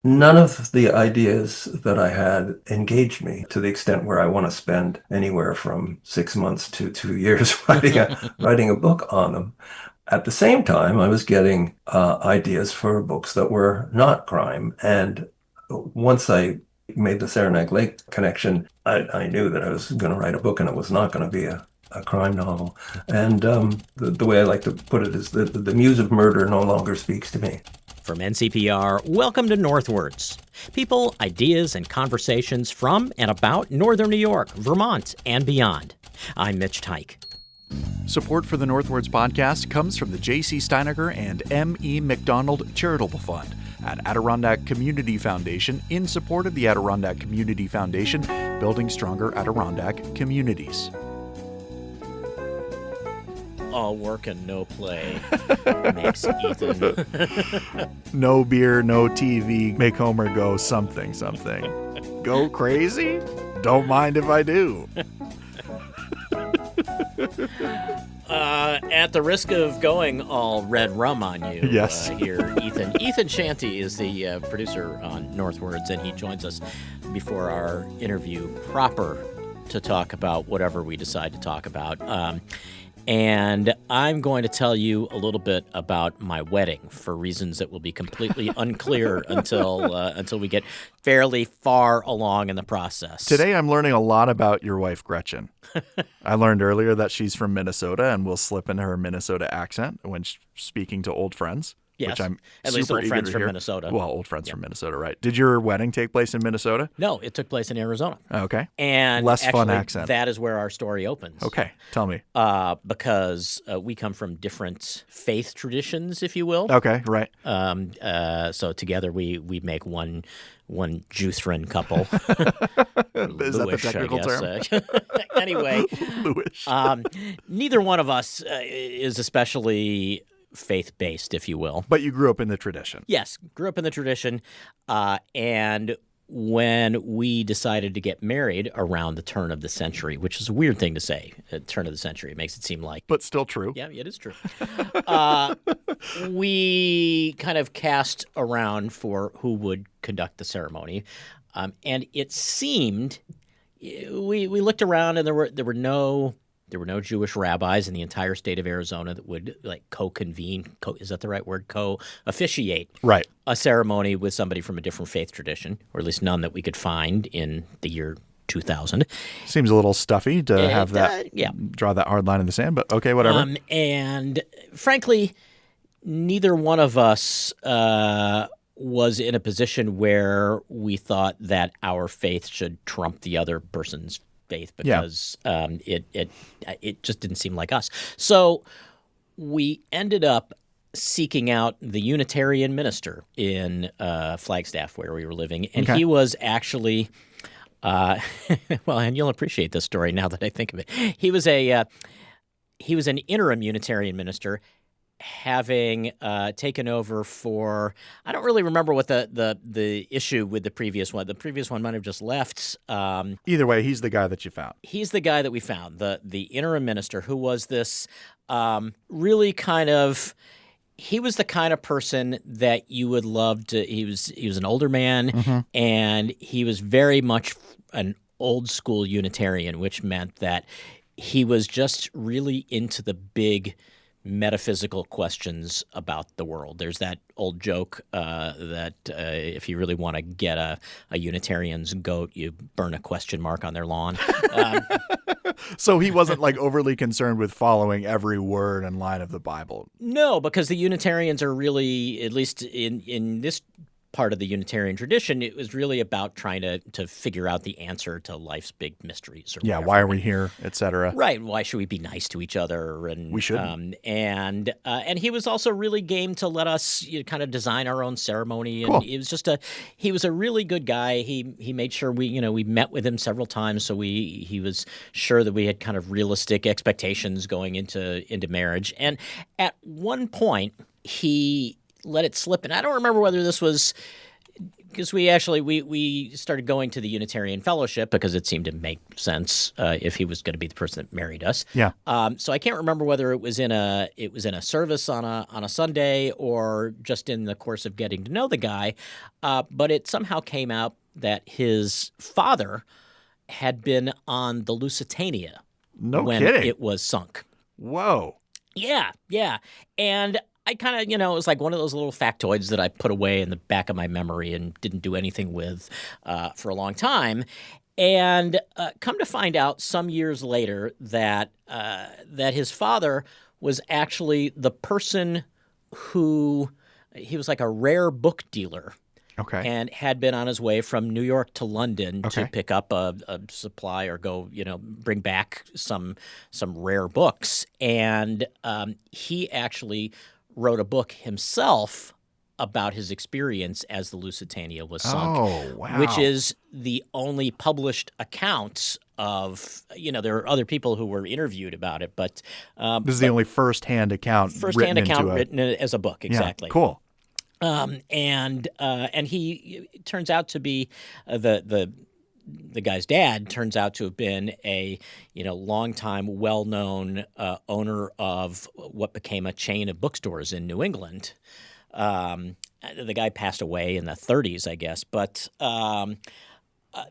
None of the ideas that I had engaged me to the extent where I want to spend anywhere from 6 months to 2 years writing a book on them. At the same time, I was getting ideas for books that were not crime. And once I made the Saranac Lake connection, I knew that I was going to write a book and it was not going to be a crime novel. And the way I like to put it is that the muse of murder no longer speaks to me. From NCPR, welcome to Northwards. People, ideas, and conversations from and about Northern New York, Vermont, and beyond. I'm Mitch Teich. Support for the Northwards podcast comes from the J.C. Steiniger and M.E. McDonald Charitable Fund at Adirondack Community Foundation in support of the Adirondack Community Foundation, building stronger Adirondack communities. All work and no play makes Ethan. No beer, no TV, make Homer go something. Go crazy? Don't mind if I do. At the risk of going all red rum on you, yes. Here, Ethan Shanty is the producer on Northwards, and he joins us before our interview proper to talk about whatever we decide to talk about. And I'm going to tell you a little bit about my wedding for reasons that will be completely unclear until we get fairly far along in the process. Today I'm learning a lot about your wife, Gretchen. I learned earlier that she's from Minnesota and will slip into her Minnesota accent when speaking to old friends. Yes, which I'm at super least old eager friends to from hear. Minnesota. Well, old friends from Minnesota, right? Did your wedding take place in Minnesota? No, it took place in Arizona. Okay. And less actually, fun accent. That is where our story opens. Okay, tell me. Because we come from different faith traditions, if you will. Okay, right. So together we make one Juthran couple. Is that the technical term? Anyway, Louis. Neither one of us is especially faith-based, if you will. But you grew up in the tradition. Yes, grew up in the tradition. And when we decided to get married around the turn of the century, which is a weird thing to say, turn of the century, it makes it seem like. But still true. Yeah, it is true. We kind of cast around for who would conduct the ceremony. And it seemed, we looked around and there were no Jewish rabbis in the entire state of Arizona that would co-convene. Is that the right word? Co-officiate right. A ceremony with somebody from a different faith tradition, or at least none that we could find in the year 2000. Seems a little stuffy to have that. Yeah. Draw that hard line in the sand, but okay, whatever. And frankly, neither one of us was in a position where we thought that our faith should trump the other person's faith because it just didn't seem like us. So we ended up seeking out the Unitarian minister in Flagstaff where we were living, and he was actually well, and you'll appreciate this story now that I think of it. He was an interim Unitarian minister, having taken over for, I don't really remember what the issue with the previous one. The previous one might have just left. Either way, he's the guy that you found. He's the guy that we found, the interim minister, who was this really kind of. He was the kind of person that you would love to. He was an older man, and he was very much an old school Unitarian, which meant that he was just really into the big metaphysical questions about the world. There's that old joke that if you really want to get a Unitarian's goat, you burn a question mark on their lawn. So he wasn't overly concerned with following every word and line of the Bible. No, because the Unitarians are really, at least in this part of the Unitarian tradition, it was really about trying to figure out the answer to life's big mysteries. Or whatever. Why are we here, etc. Right. Why should we be nice to each other? And we should. And he was also really game to let us kind of design our own ceremony. And cool. It was he was a really good guy. He made sure we met with him several times, so he was sure that we had kind of realistic expectations going into marriage. And at one point, he let it slip, and I don't remember whether this was because we started going to the Unitarian Fellowship because it seemed to make sense if he was going to be the person that married us. Yeah. So I can't remember whether it was in a service on a Sunday or just in the course of getting to know the guy, but it somehow came out that his father had been on the Lusitania when kidding. it was sunk. Whoa. Yeah. And I kind of, it was like one of those little factoids that I put away in the back of my memory and didn't do anything with for a long time. And come to find out some years later that his father was actually the person he was like a rare book dealer. Okay. And had been on his way from New York to London to pick up a supply or go, bring back some rare books. And he actually wrote a book himself about his experience as the Lusitania was sunk. Oh, wow. Which is the only published account of, there are other people who were interviewed about it, but this is the only first-hand account written as a book, exactly. Yeah, cool. And he turns out to be the guy's dad turns out to have been a longtime well-known owner of what became a chain of bookstores in New England. The guy passed away in the 30s, I guess, but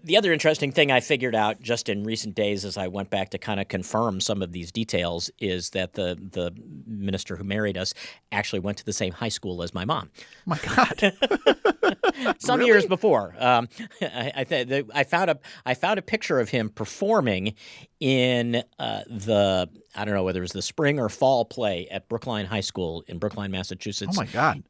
the other interesting thing I figured out just in recent days as I went back to kind of confirm some of these details is that the minister who married us actually went to the same high school as my mom. Oh my God. Some years before. I found a picture of him performing in I don't know whether it was the spring or fall play at Brookline High School in Brookline, Massachusetts. Oh my God.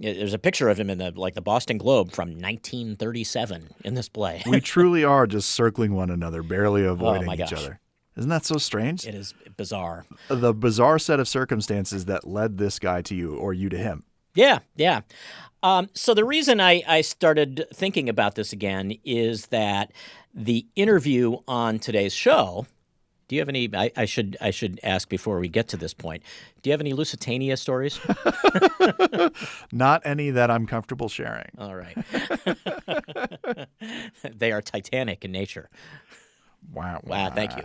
There's a picture of him in the Boston Globe from 1937 in this play. We truly are just circling one another, barely avoiding each other. Isn't that so strange? It is bizarre. The bizarre set of circumstances that led this guy to you or you to him. Yeah. So the reason I started thinking about this again is that the interview on today's show. Do you have any? I should ask before we get to this point. Do you have any Lusitania stories? Not any that I'm comfortable sharing. All right. They are titanic in nature. Wow. Thank you.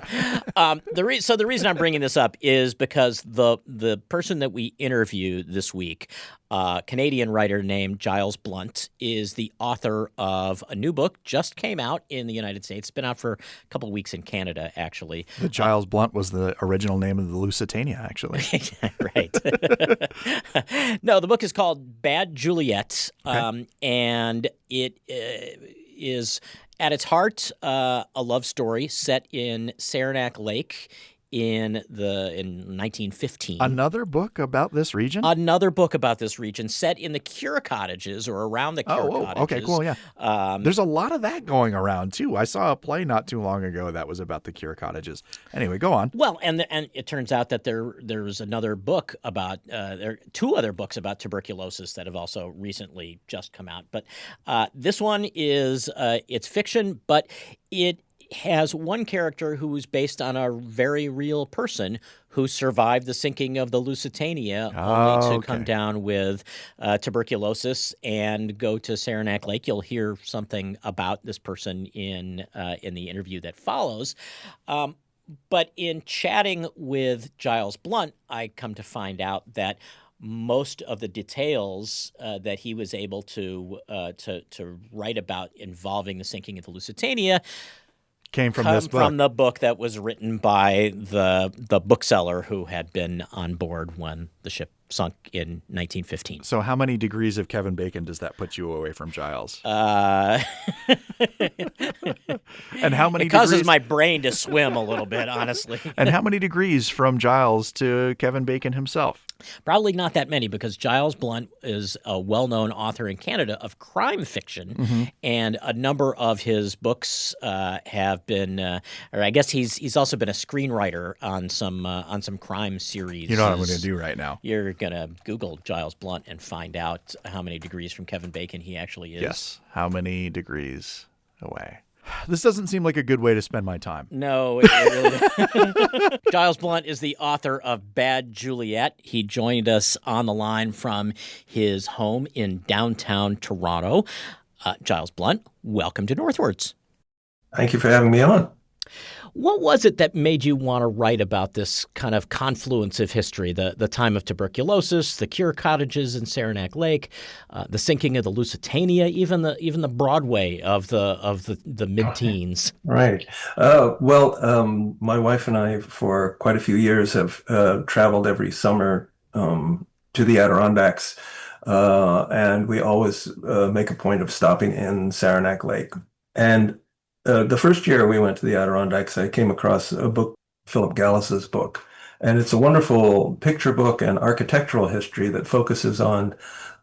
The reason I'm bringing this up is because the person that we interviewed this week, Canadian writer named Giles Blunt, is the author of a new book, just came out in the United States. It's been out for a couple of weeks in Canada, actually. The Giles Blunt was the original name of the Luisitania, actually. Right. No, the book is called Bad Juliet, and it is at its heart a love story set in Saranac Lake in 1915. Another book about this region? Another book about this region set in the Cure cottages or around the Cure cottages. Okay, cool, yeah. There's a lot of that going around, too. I saw a play not too long ago that was about the Cure cottages. Anyway, go on. Well, and it turns out that there's another book about there are two other books about tuberculosis that have also recently just come out. But this one is it's fiction, but it has one character who is based on a very real person who survived the sinking of the Lusitania only to come down with tuberculosis and go to Saranac Lake. You'll hear something about this person in the interview that follows. But in chatting with Giles Blunt, I come to find out that most of the details that he was able to write about involving the sinking of the Lusitania came from this book. From the book that was written by the bookseller who had been on board when the ship sunk in 1915. So how many degrees of Kevin Bacon does that put you away from Giles? And how many It causes degrees... my brain to swim a little bit, honestly. And how many degrees from Giles to Kevin Bacon himself? Probably not that many, because Giles Blunt is a well-known author in Canada of crime fiction, and a number of his books have been, or I guess he's also been a screenwriter on some crime series. You know what I'm going to do right now? You're going to Google Giles Blunt and find out how many degrees from Kevin Bacon he actually is. Yes, how many degrees away? This doesn't seem like a good way to spend my time. No, it really Giles Blunt is the author of Bad Juliet. He joined us on the line from his home in downtown Toronto. Giles Blunt, welcome to Northwards. Thank you for having me on. What was it that made you want to write about this kind of confluence of history, the time of tuberculosis, the cure cottages in Saranac Lake, the sinking of the Luisitania, even the Broadway of the mid-teens? Right. My wife and I, for quite a few years, have traveled every summer to the Adirondacks, and we always make a point of stopping in Saranac Lake. And the first year we went to the Adirondacks, I came across a book, Philip Gallus's book, and it's a wonderful picture book and architectural history that focuses on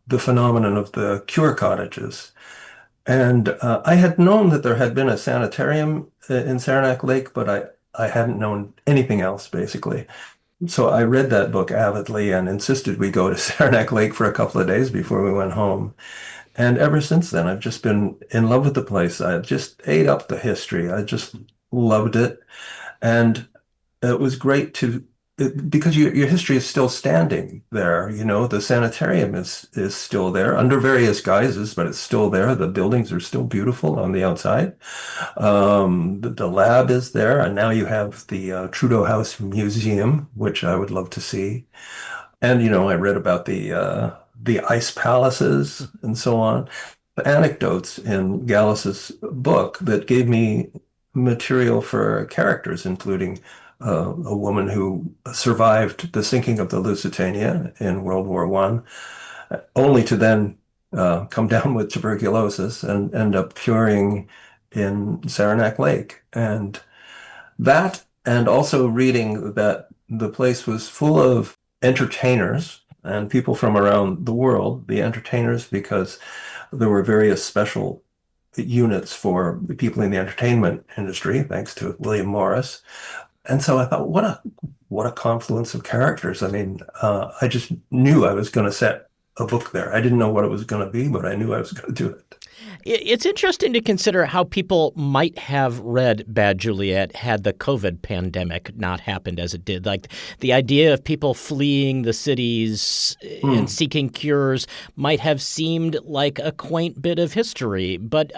the phenomenon of the cure cottages. And I had known that there had been a sanitarium in Saranac Lake, but I hadn't known anything else, basically. So I read that book avidly and insisted we go to Saranac Lake for a couple of days before we went home. And ever since then, I've just been in love with the place. I just ate up the history. I just loved it. And it was great because your history is still standing there. You know, the sanitarium is still there under various guises, but it's still there. The buildings are still beautiful on the outside. The lab is there. And now you have the Trudeau House Museum, which I would love to see. And, I read about the ice palaces and so on. The anecdotes in Gallus's book that gave me material for characters, including a woman who survived the sinking of the Luisitania in World War I, only to then come down with tuberculosis and end up curing in Saranac Lake. And that, and also reading that the place was full of entertainers and people from around the world, the entertainers, because there were various special units for the people in the entertainment industry, thanks to William Morris. And so I thought, what a confluence of characters. I mean, I just knew I was going to set a book there. I didn't know what it was going to be, but I knew I was going to do it. It's interesting to consider how people might have read Bad Juliet had the COVID pandemic not happened as it did. Like the idea of people fleeing the cities and seeking cures might have seemed like a quaint bit of history. But,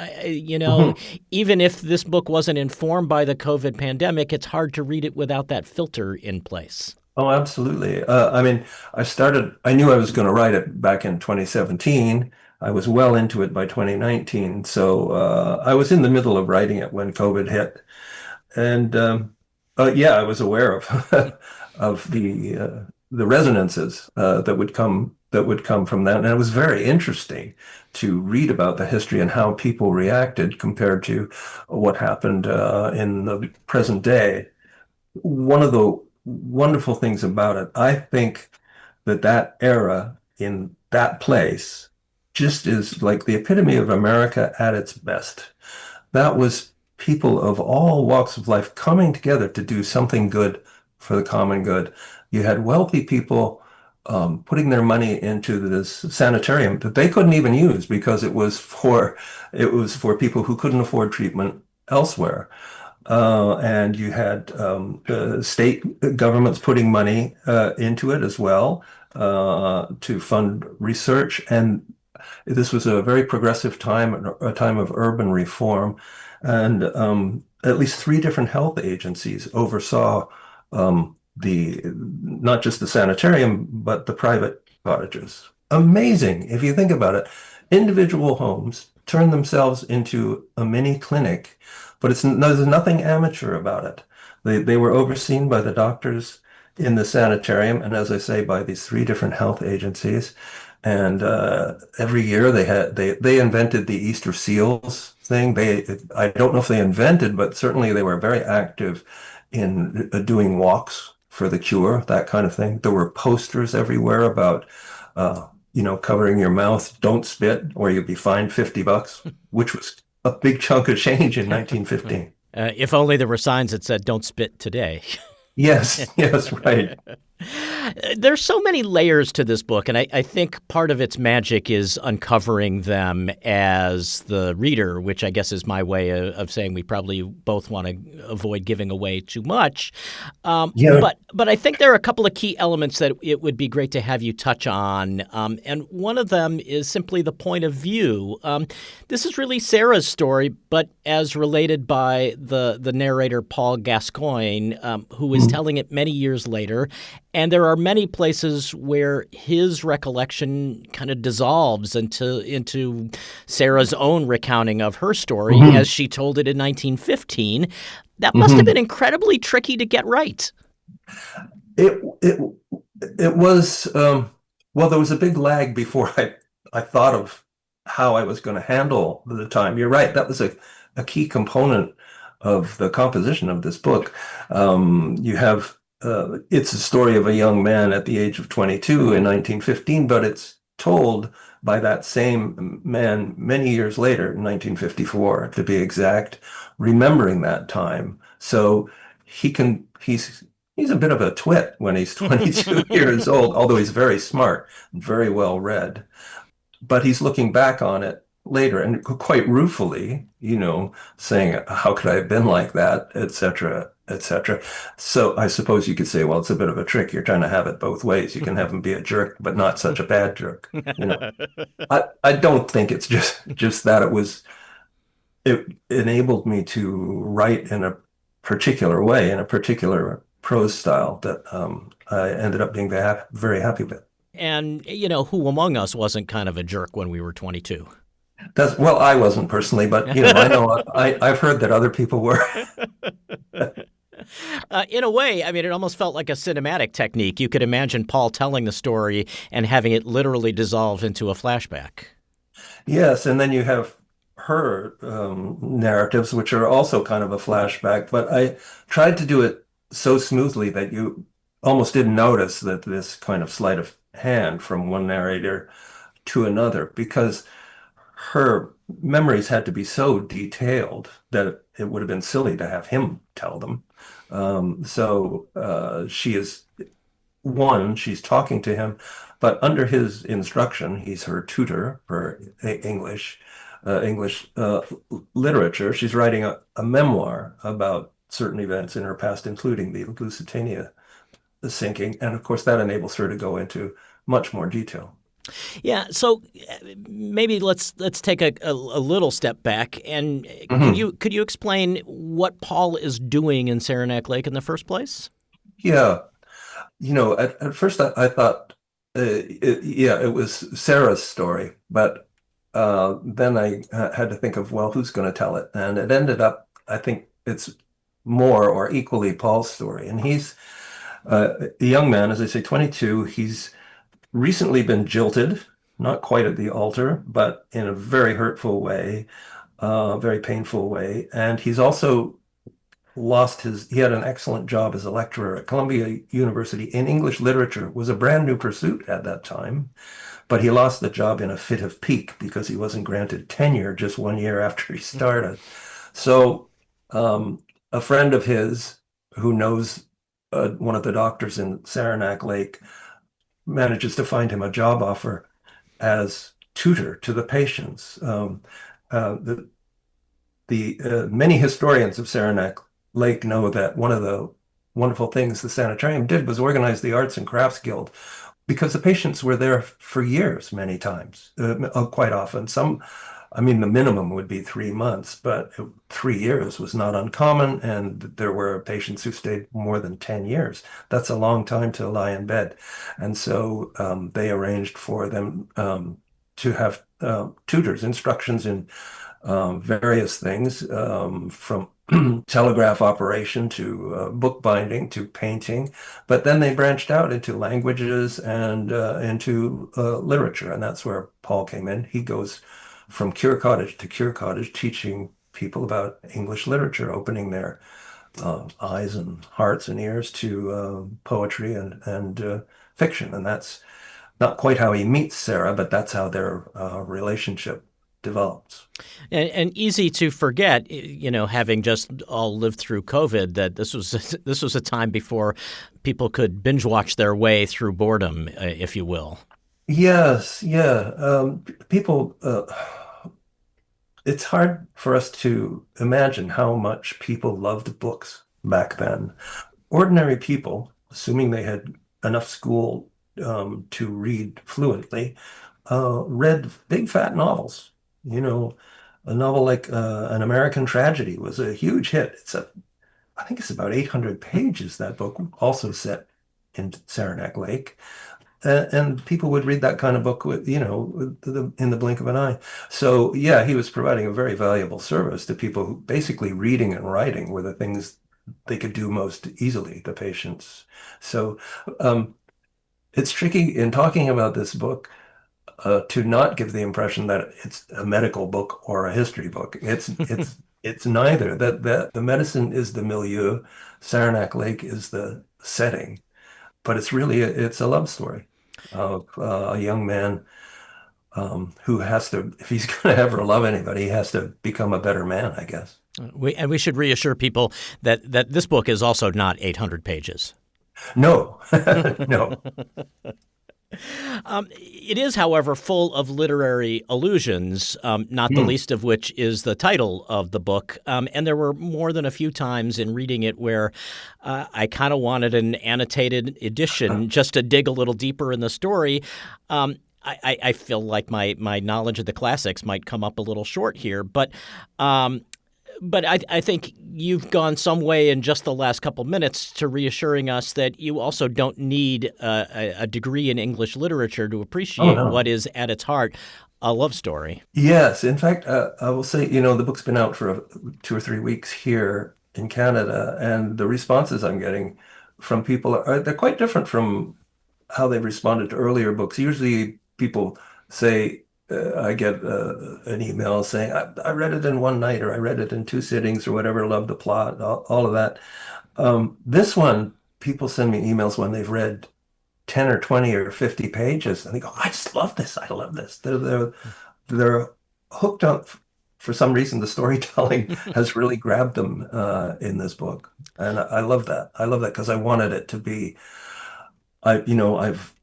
even if this book wasn't informed by the COVID pandemic, it's hard to read it without that filter in place. Oh, absolutely. I knew I was going to write it back in 2017. I was well into it by 2019. So I was in the middle of writing it when COVID hit. And I was aware of of the resonances that would come from that. And it was very interesting to read about the history and how people reacted compared to what happened in the present day. One of the wonderful things about it, I think that era in that place just is like the epitome of America at its best. That was people of all walks of life coming together to do something good for the common good. You had wealthy people putting their money into this sanitarium that they couldn't even use because it was for people who couldn't afford treatment elsewhere. And you had state governments putting money into it as well to fund research. And this was a very progressive time, a time of urban reform. And at least 3 different health agencies oversaw not just the sanitarium, but the private cottages. Amazing, if you think about it. Individual homes turn themselves into a mini clinic, but there's nothing amateur about it. They were overseen by the doctors in the sanitarium, and as I say, by these 3 different health agencies. And every year they invented the Easter seals thing. I don't know if they invented, but certainly they were very active in doing walks for the cure, that kind of thing. There were posters everywhere about covering your mouth, don't spit, or you'll be fined $50, which was a big chunk of change in 1915. If only there were signs that said, don't spit today. Yes, right. There's so many layers to this book, and I think part of its magic is uncovering them as the reader, which I guess is my way of saying we probably both want to avoid giving away too much. Yeah. But I think there are a couple of key elements that it would be great to have you touch on, and one of them is simply the point of view. This is really Sarah's story, but as related by the narrator Paul Gascoigne, who is telling it many years later. And there are many places where his recollection kind of dissolves into Sarah's own recounting of her story as she told it in 1915. That must have been incredibly tricky to get right. It it it was well, there was a big lag before I thought of how I was going to handle the time. You're right, that was a key component of the composition of this book. You have it's a story of a young man at the age of 22 in 1915, but it's told by that same man many years later, in 1954, to be exact, remembering that time. So he's a bit of a twit when he's 22 years old, although he's very smart and very well read. But he's looking back on it later and quite ruefully, saying, how could I have been like that, etc., etc. So I suppose you could say, well, it's a bit of a trick. You're trying to have it both ways. You can have him be a jerk, but not such a bad jerk. I don't think it's just that it enabled me to write in a particular way, in a particular prose style that I ended up being very happy with. And, who among us wasn't kind of a jerk when we were 22? Well, I wasn't personally, but I know I've heard that other people were. In a way, I mean, it almost felt like a cinematic technique. You could imagine Paul telling the story and having it literally dissolve into a flashback. Yes, and then you have her narratives, which are also kind of a flashback, but I tried to do it so smoothly that you almost didn't notice that this kind of sleight of hand from one narrator to another, because her memories had to be so detailed that it would have been silly to have him tell them. So she's talking to him, but under his instruction, he's her tutor for English literature. She's writing a memoir about certain events in her past, including the Lusitania sinking. And of course, that enables her to go into much more detail. Yeah, so maybe let's take a little step back, and could you explain what Paul is doing in Saranac Lake in the first place? Yeah, at first I thought, it was Sarah's story, but then I had to think of, well, who's going to tell it? And it ended up, I think it's more or equally Paul's story. And he's a young man, as I say, 22. He's recently been jilted, not quite at the altar, but in a very hurtful way, very painful way. And he's also he had an excellent job as a lecturer at Columbia University in English literature. It was a brand new pursuit at that time, but he lost the job in a fit of pique because he wasn't granted tenure just 1 year after he started. So a friend of his who knows one of the doctors in Saranac Lake manages to find him a job offer as tutor to the patients. The many historians of Saranac Lake know that one of the wonderful things the sanitarium did was organize the Arts and Crafts Guild, because the patients were there for years, many times, quite often. The minimum would be 3 months, but 3 years was not uncommon, and there were patients who stayed more than 10 years. That's a long time to lie in bed. And so they arranged for them to have tutors, instructions in various things, from telegraph operation to bookbinding to painting. But then they branched out into languages and into literature, and that's where Paul came in. He goes from cure cottage to cure cottage, teaching people about English literature, opening their eyes and hearts and ears to poetry and fiction. And that's not quite how he meets Sarah, but that's how their relationship develops. And easy to forget, having just all lived through COVID, that this was this was a time before people could binge watch their way through boredom, if you will. Yes, yeah. People, it's hard for us to imagine how much people loved books back then. Ordinary people, assuming they had enough school to read fluently, read big fat novels. You know, a novel like An American Tragedy was a huge hit. I think it's about 800 pages, that book, also set in Saranac Lake. And people would read that kind of book in the blink of an eye. So yeah, he was providing a very valuable service to people who basically reading and writing were the things they could do most easily, the patients. So it's tricky in talking about this book to not give the impression that it's a medical book or a history book. It's neither. That the medicine is the milieu, Saranac Lake is the setting, but it's a love story of a young man who has to, if he's going to ever love anybody, he has to become a better man, I guess. We should reassure people that this book is also not 800 pages. No, no. It is, however, full of literary allusions, not the least of which is the title of the book. And there were more than a few times in reading it where I kind of wanted an annotated edition just to dig a little deeper in the story. I feel like my knowledge of the classics might come up a little short here, but I think you've gone some way in just the last couple minutes to reassuring us that you also don't need a degree in English literature to appreciate what is at its heart a love story. Yes. In fact, I will say, the book's been out for 2 or 3 weeks here in Canada, and the responses I'm getting from people they're quite different from how they've responded to earlier books. Usually people say, I get an email saying, I read it in one night, or I read it in 2 sittings, or whatever, loved the plot, all of that. This one, people send me emails when they've read 10 or 20 or 50 pages, and they go, I just love this. I love this. They're hooked up. For some reason, the storytelling has really grabbed them in this book. And I love that. I love that because I wanted it to be, I've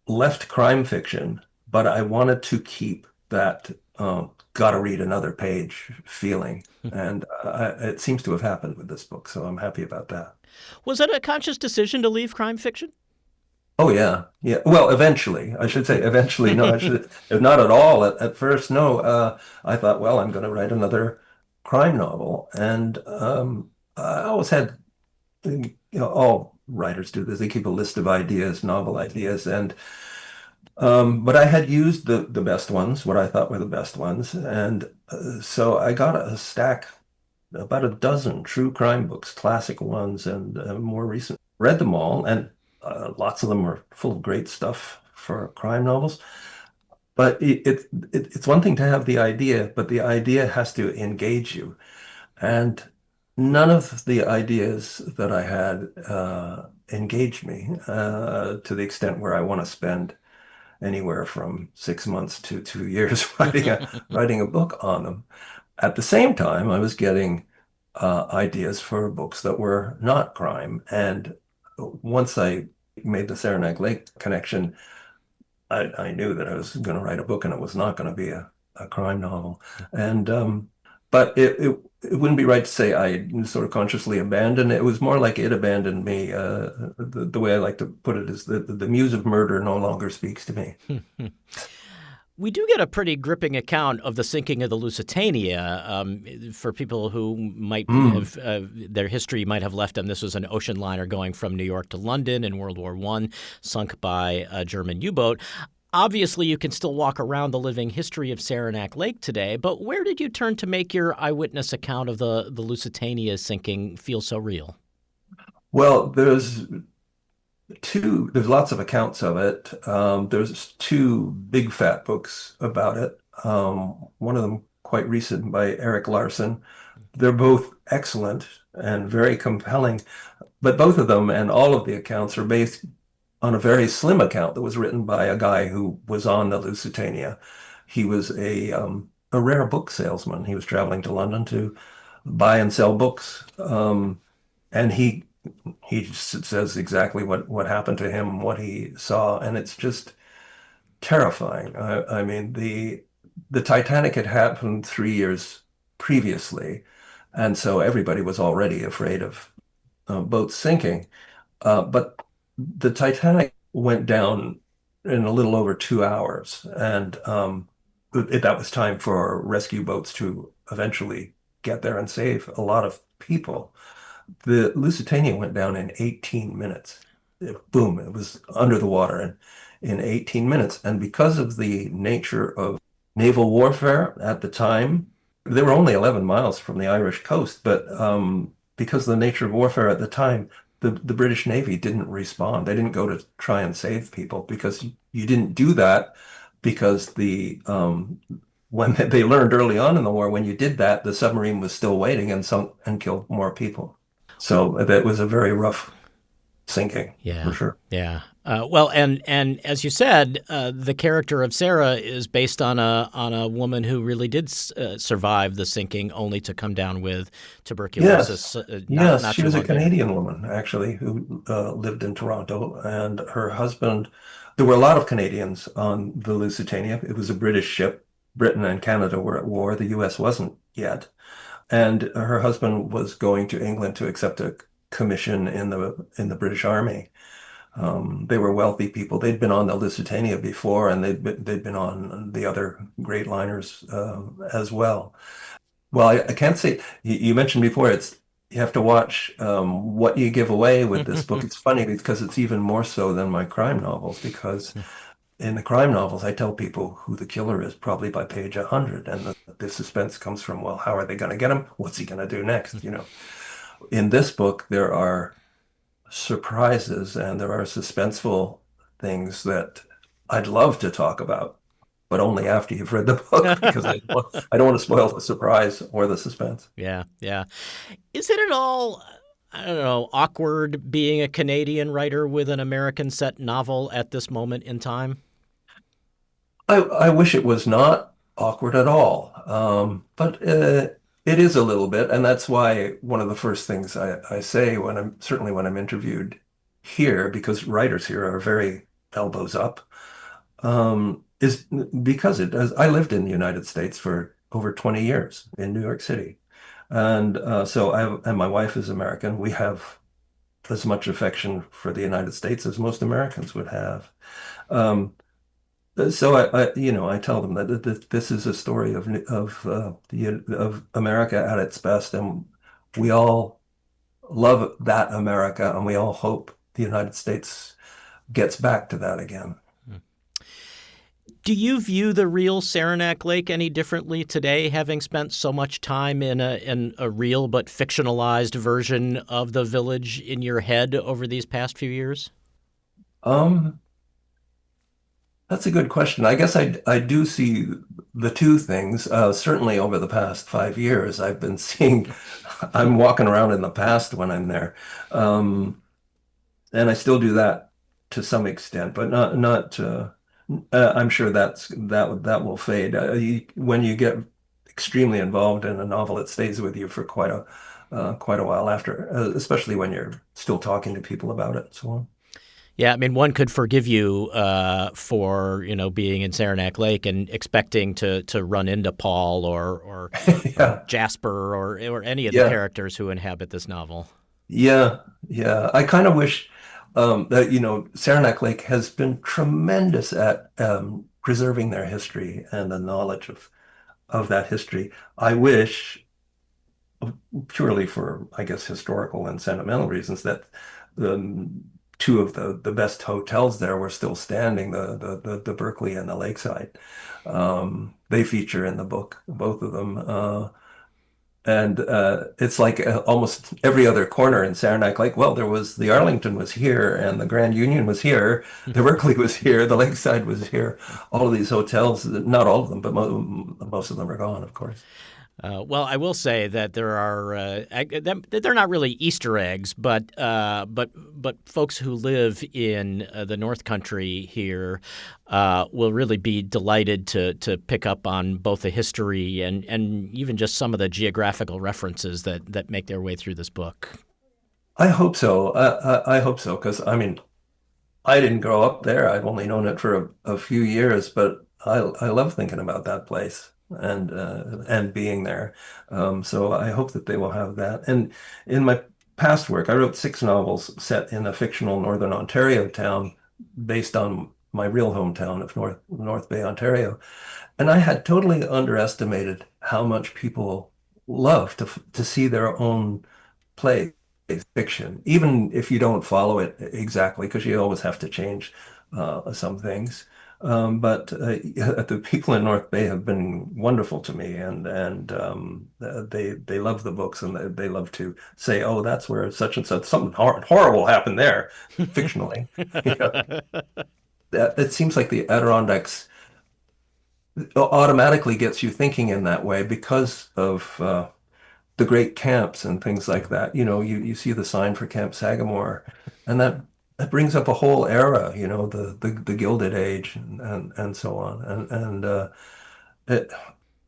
left crime fiction, but I wanted to keep that gotta read another page feeling. And it seems to have happened with this book, so I'm happy about that. Was that a conscious decision to leave crime fiction? Oh, yeah. Yeah. Well, eventually, I should say eventually. No, not at all. At first, no. I thought, well, I'm going to write another crime novel. And I always had, all writers do this. They keep a list of ideas, novel ideas. But I had used the best ones, what I thought were the best ones. And so I got a stack, about a dozen true crime books, classic ones and more recent. Read them all, and lots of them were full of great stuff for crime novels. But it's one thing to have the idea, but the idea has to engage you. And none of the ideas that I had engaged me to the extent where I want to spend anywhere from 6 months to 2 years writing a book on them. At the same time, I was getting ideas for books that were not crime. And once I made the Saranac Lake connection, I knew that I was going to write a book, and it was not going to be a crime novel. And but it wouldn't be right to say I sort of consciously abandoned it. It was more like it abandoned me. The way I like to put it is that the muse of murder no longer speaks to me. We do get a pretty gripping account of the sinking of the Luisitania. For people who might have their history might have left them, this was an ocean liner going from New York to London in World War I, sunk by a German U-boat. Obviously, you can still walk around the living history of Saranac Lake today, but where did you turn to make your eyewitness account of the Luisitania sinking feel so real? Well, there's lots of accounts of it. There's 2 big fat books about it. One of them quite recent by Eric Larson. They're both excellent and very compelling, but both of them and all of the accounts are based on a very slim account that was written by a guy who was on the Luisitania. He was a a rare book salesman. He was traveling to London to buy and sell books. And he says exactly what happened to him, what he saw, and it's just terrifying. I mean, the Titanic had happened 3 years previously, and so everybody was already afraid of boats sinking. But the Titanic went down in a little over 2 hours, and that was time for rescue boats to eventually get there and save a lot of people. The Lusitania went down in 18 minutes. Boom, it was under the water in 18 minutes. And because of the nature of naval warfare at the time, they were only 11 miles from the Irish coast, but because of the nature of warfare at the time, the British Navy didn't respond. They didn't go to try and save people because you didn't do that because when they learned early on in the war, when you did that, the submarine was still waiting and sunk and killed more people. So that was a very rough sinking, Yeah, for sure. yeah. Well, and as you said, the character of Sarah is based on a woman who really did survive the sinking, only to come down with tuberculosis. Yes, Not she too was a long later. Canadian woman, actually, who lived in Toronto, and her husband. There were a lot of Canadians on the Lusitania. It was a British ship. Britain and Canada were at war. The U.S. wasn't yet. And her husband was going to England to accept a commission in the British Army. They were wealthy people. They'd been on the Lusitania before, and they'd been on the other great liners as well. Well, I can't say you mentioned before. You have to watch what you give away with this book. It's funny because it's even more so than my crime novels because in the crime novels, I tell people who the killer is probably by page 100, and the suspense comes from, well, how are they going to get him? What's he going to do next? In this book, there are surprises and there are suspenseful things that I'd love to talk about, but only after you've read the book because I don't want to spoil the surprise or the suspense. Yeah, yeah. Is it at all, I don't know, awkward being a Canadian writer with an American set novel at this moment in time? I wish it was not awkward at all, but it is a little bit, and that's why one of the first things I say certainly when I'm interviewed here, because writers here are very elbows up, is because it does. I lived in the United States for over 20 years in New York City, and and my wife is American. We have as much affection for the United States as most Americans would have. Um, so I tell them that this is a story of America at its best, and we all love that America, and we all hope the United States gets back to that again. Do you view the real Saranac Lake any differently today, having spent so much time in a real but fictionalized version of the village in your head over these past few years? Um, That's a good question. I guess I do see the two things. Certainly over the past 5 years, I've been seeing, I'm walking around in the past when I'm there. Um, and I still do that to some extent, but not I'm sure that will fade. When you get extremely involved in a novel, it stays with you for quite a while after, especially when you're still talking to people about it. So Yeah, I mean, one could forgive you for being in Saranac Lake and expecting to run into Paul or yeah, Jasper or any of the yeah. characters who inhabit this novel. Yeah, yeah. I kind of wish that, Saranac Lake has been tremendous at preserving their history and the knowledge of that history. I wish, purely for, I guess, historical and sentimental reasons, that the two of the best hotels there were still standing, the Berkeley and the Lakeside. They feature in the book, both of them. And it's like almost every other corner in Saranac Lake. Well, the Arlington was here, and the Grand Union was here, the Berkeley was here, the Lakeside was here. All of these hotels, not all of them, but most of them are gone, of course. Well, I will say that there are they're not really Easter eggs, but folks who live in the North Country here will really be delighted to pick up on both the history and even just some of the geographical references that make their way through this book. I hope so. I hope so, because I mean, I didn't grow up there. I've only known it for a few years, but I love thinking about that place and being there. So I hope that they will have that. And in my past work, I wrote 6 novels set in a fictional Northern Ontario town based on my real hometown of North Bay, Ontario. And I had totally underestimated how much people love to see their own play fiction, even if you don't follow it exactly, because you always have to change some things. But the people in North Bay have been wonderful to me, and they love the books, and they love to say, "Oh, that's where such and such something horrible happened there," fictionally. You know, that it seems like the Adirondacks automatically gets you thinking in that way because of the great camps and things like that. You know, you see the sign for Camp Sagamore, and that brings up a whole era. You know, the Gilded Age and so on. It,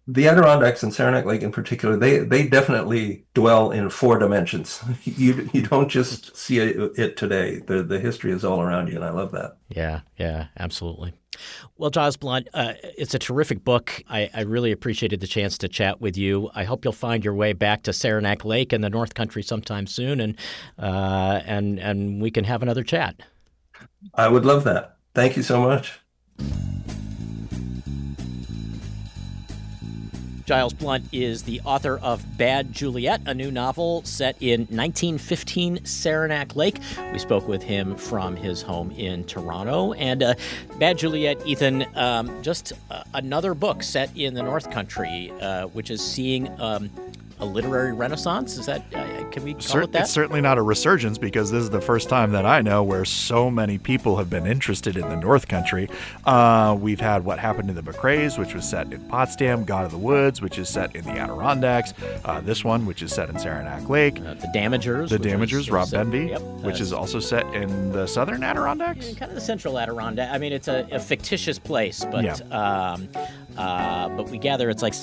the Adirondacks and Saranac Lake in particular, they definitely dwell in 4 dimensions. You don't just see it today. The history is all around you, and I love that. Yeah, absolutely. Well, Giles Blunt, it's a terrific book. I really appreciated the chance to chat with you. I hope you'll find your way back to Saranac Lake in the North Country sometime soon, and we can have another chat. I would love that. Thank you so much. Giles Blunt is the author of Bad Juliet, a new novel set in 1915 Saranac Lake. We spoke with him from his home in Toronto. And Bad Juliet, Ethan, just another book set in the North Country, which is seeing a literary renaissance. Is that, can we call it that? It's certainly not a resurgence, because this is the first time that I know where so many people have been interested in the North Country. We've had What Happened to the McCraes, which was set in Potsdam, God of the Woods, which is set in the Adirondacks, this one, which is set in Saranac Lake. The Damagers, Rob Benvie, which is also set in the Southern Adirondacks. Kind of the Central Adirondack. I mean, it's a fictitious place, but but we gather it's like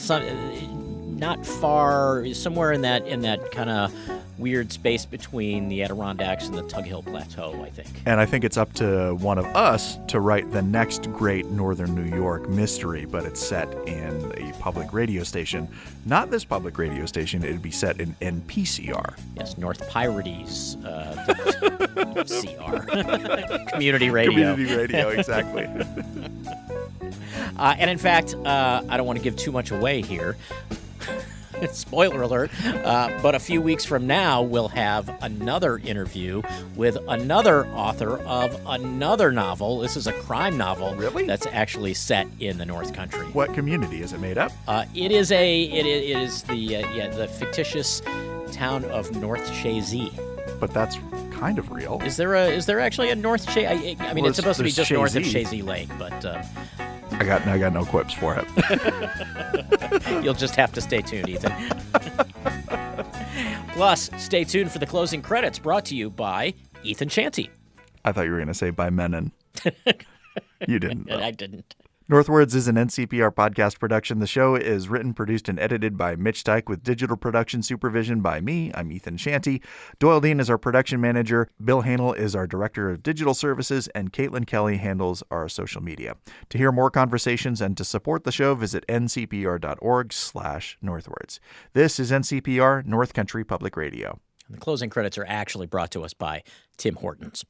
not far, somewhere in that kind of weird space between the Adirondacks and the Tug Hill Plateau, I think. And I think it's up to one of us to write the next great Northern New York mystery, but it's set in a public radio station. Not this public radio station, it'd be set in NPCR. Yes, North Pirates, CR. Community radio. Community radio, exactly. And in fact, I don't want to give too much away here. Spoiler alert, but a few weeks from now, we'll have another interview with another author of another novel. This is a crime novel. Really? That's actually set in the North Country. What community is it made up? It is the fictitious town of North Chazy. But that's kind of real. Is there actually a North Chazy? I mean, it's supposed to be just north of Chazy Lake, but I got no quips for it. You'll just have to stay tuned, Ethan. Plus, stay tuned for the closing credits, brought to you by Ethan Shanty. I thought you were going to say by Menon. You didn't. I didn't. Northwards is an NCPR podcast production. The show is written, produced, and edited by Mitch Dyke with digital production supervision by me. I'm Ethan Shanty. Doyle Dean is our production manager. Bill Hanel is our director of digital services, and Caitlin Kelly handles our social media. To hear more conversations and to support the show, visit ncpr.org/northwards. This is NCPR, North Country Public Radio. And the closing credits are actually brought to us by Tim Hortons.